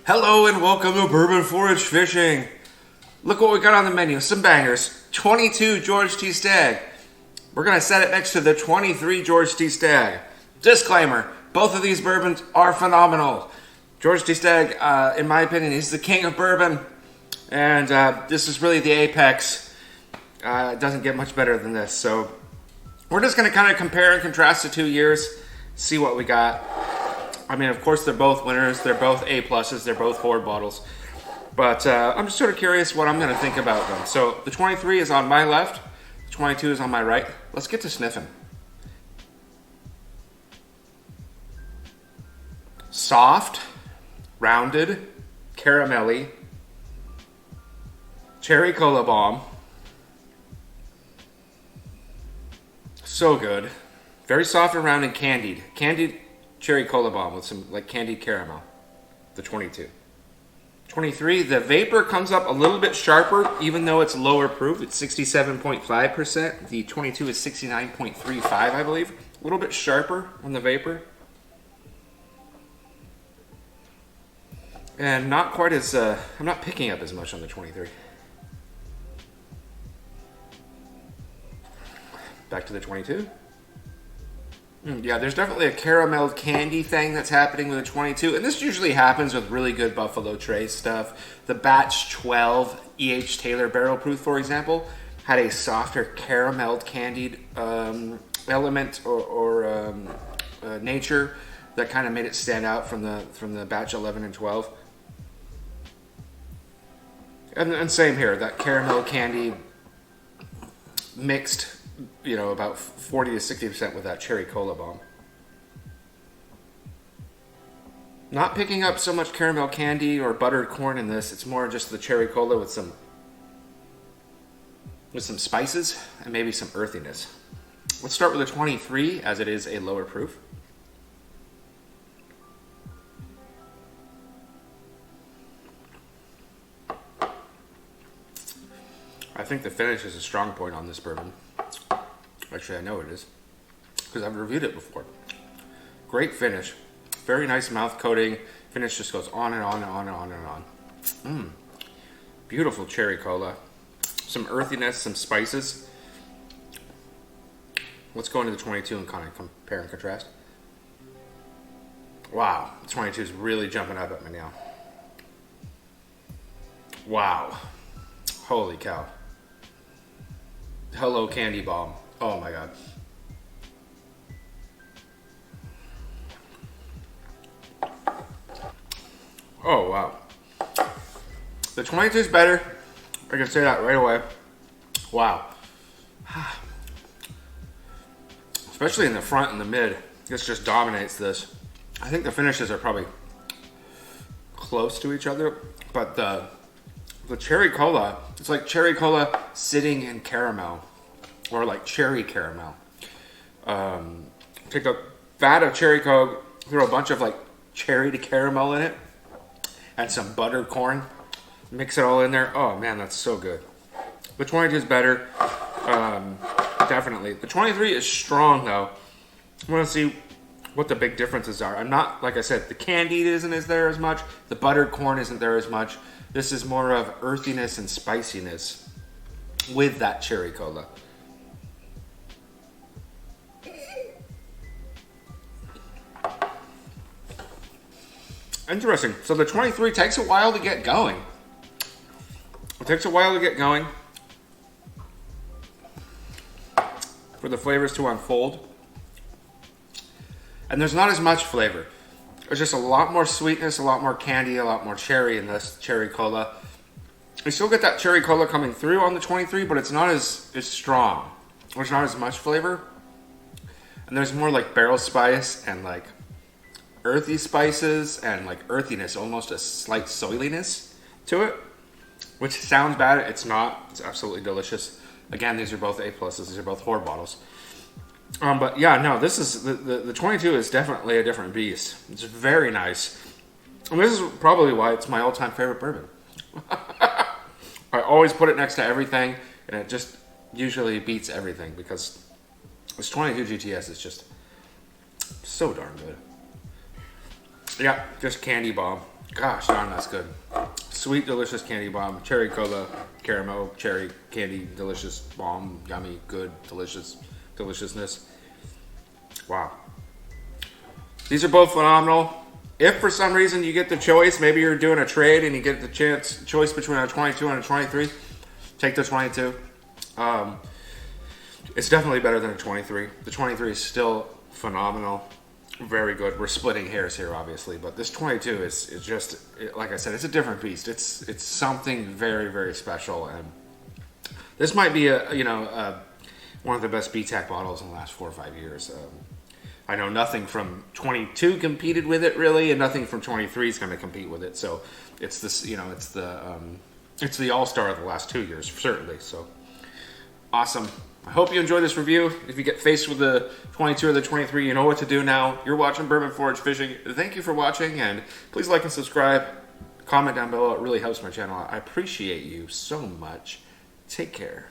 Hello and welcome to Bourbon Forage Fishing. Look what we got on the menu, some bangers. 22 George T. Stagg. We're gonna set it next to the 23 George T. Stagg. Disclaimer, both of these bourbons are phenomenal. George T. Stagg, in my opinion, he's the king of bourbon. And this is really the apex. It doesn't get much better than this. So we're just gonna kind of compare and contrast the 2 years, see what we got. I mean, of course, they're both winners. They're both A+s. They're both Ford bottles. But I'm just sort of curious what I'm going to think about them. So the 23 is on my left. The 22 is on my right. Let's get to sniffing. Soft, rounded, caramelly, cherry cola bomb. So good. Very soft and rounded, candied. Candied cherry cola bomb with some like candied caramel. The 22. 23, the vapor comes up a little bit sharper even though it's lower proof. It's 67.5%. The 22 is 69.35, I believe. A little bit sharper on the vapor. And not quite as, I'm not picking up as much on the 23. Back to the 22. Yeah, there's definitely a caramel candy thing that's happening with the 22, and this usually happens with really good Buffalo Trace stuff. The Batch 12 E.H. Taylor Barrel Proof, for example, had a softer carameled candied element or nature that kind of made it stand out from the Batch 11 and 12. And same here, that caramel candy mixed, you know, about 40 to 60% with that cherry cola bomb. Not picking up so much caramel candy or buttered corn in this. It's more just the cherry cola with some spices and maybe some earthiness. Let's start with the 23 as it is a lower proof. I think the finish is a strong point on this bourbon. Actually, I know it is, because I've reviewed it before. Great finish. Very nice mouth coating. Finish just goes on and on and on and on and on. Beautiful cherry cola. Some earthiness, some spices. Let's go into the 22 and kind of compare and contrast. Wow, the 22 is really jumping up at me now. Wow. Holy cow. Hello, candy bomb. Oh my god. Oh wow. The 22 is better. I can say that right away. Wow. Especially in the front and the mid. This just dominates this. I think the finishes are probably close to each other, but the cherry cola, it's like cherry cola sitting in caramel. Or like cherry caramel. Take a vat of cherry coke, throw a bunch of like cherry to caramel in it, and some buttered corn. Mix it all in there. Oh man, that's so good. The 22 is better, definitely. The 23 is strong though. I want to see what the big differences are. I'm not, like I said, the candied isn't as there as much. The buttered corn isn't there as much. This is more of earthiness and spiciness with that cherry cola. Interesting. So the 23 takes a while to get going. It takes a while to get going for the flavors to unfold. And there's not as much flavor. There's just a lot more sweetness, a lot more candy, a lot more cherry in this cherry cola. You still get that cherry cola coming through on the 23, but it's not as strong. There's not as much flavor. And there's more like barrel spice and like earthy spices and like earthiness, almost a slight soiliness to it, which sounds bad. It's not. It's absolutely delicious. Again, these are both A+. These are both Ford bottles. But yeah, no, this is the 22 is definitely a different beast. It's very nice. And this is probably why it's my all-time favorite bourbon. I always put it next to everything, and it just usually beats everything because this 22 GTS is just so darn good. Yeah, just candy bomb. Gosh darn, that's good. Sweet, delicious candy bomb. Cherry cola, caramel, cherry candy, delicious bomb. Yummy, good, delicious, deliciousness. Wow. These are both phenomenal. If for some reason you get the choice, maybe you're doing a trade and you get the choice between a 22 and a 23, take the 22. It's definitely better than a 23. The 23 is still phenomenal. Very good. We're splitting hairs here, obviously, but this 22 is just, like I said, it's a different beast. It's something very, very special, and this might be one of the best BTAC bottles in the last 4 or 5 years. I know nothing from 22 competed with it really, and nothing from 23 is going to compete with it. So it's this, it's the all-star of the last 2 years, certainly. So awesome. I hope you enjoyed this review. If you get faced with the 22 or the 23, you know what to do now. You're watching Bourbon Forage Fishing. Thank you for watching, and please like and subscribe. Comment down below. It really helps my channel. I appreciate you so much. Take care.